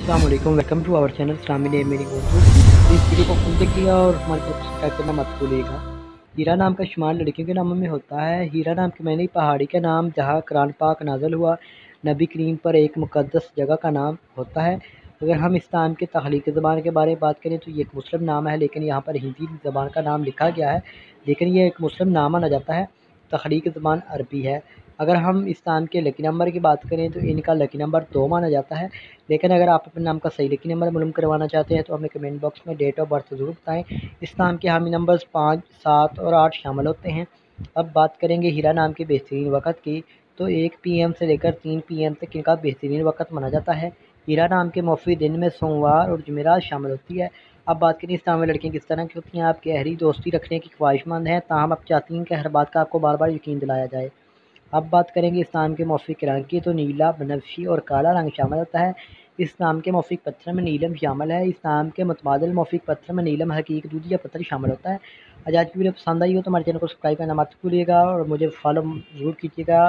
अस्सलाम वालेकुम, welcome to our channel इस्लामी नेम मेरी उर्दू। इस वीडियो को फुल देखिएगा और हमारे चैनल को सब्सक्राइब करना मत भूलिएगा। हीरा नाम का शुमार लड़कियों के नामों में होता है। हीरा नाम की मैंने पहाड़ी का नाम जहाँ कुरान पाक नाज़िल हुआ, नबी करीम पर एक मुक़द्दस जगह का नाम होता है। अगर हम इस्लाम के तख्लीकी ज़बान के बारे में बात करें तो ये एक मुस्लिम नाम है, लेकिन यहाँ पर हिंदी ज़बान का नाम लिखा गया है, लेकिन ये एक मुस्लिम नाम माना जाता है। तख्लीकी ज़बान अरबी है। अगर हम इस्लाम के लकी नंबर की बात करें तो इनका लकी नंबर 2 माना जाता है। लेकिन अगर आप अपने नाम का सही लकी नंबर मालूम करवाना चाहते हैं तो हमें कमेंट बॉक्स में डेट ऑफ बर्थ ज़रूर बताएं। इस्लाम के हामी नंबर्स 5, 7 और 8 शामिल होते हैं। अब बात करेंगे हीरा नाम के बेहतरीन वक़्त की, तो 1 पीएम से लेकर 3 पीएम तक इनका बेहतरीन वक़्त माना जाता है। हीरा नाम के मौफ़ी दिन में सोमवार और जुमेरात शामिल होती है। अब बात करें इस्लाम में लड़कियाँ किस तरह की होती हैं। आप गहरी दोस्ती रखने की ख्वाहिशमंद हैं, ताहम आप चाहती हैं कि हर बात का आपको बार बार यकीन दिलाया जाए। अब बात करेंगे इस्लाम के मौफ़िक रंग की, तो नीला, बनफशी और काला रंग शामिल होता है। इस्लाम के मौफ़िक पत्थर में नीलम शामिल है। इस्लाम के मुतबादिल मौफ़िक पत्थर में नीलम, हकीक, दूधी या पत्थर शामिल होता है। आज की वीडियो पसंद आई हो तो हमारे चैनल को सब्सक्राइब करना मत भूलिएगा और मुझे फॉलो ज़रूर कीजिएगा।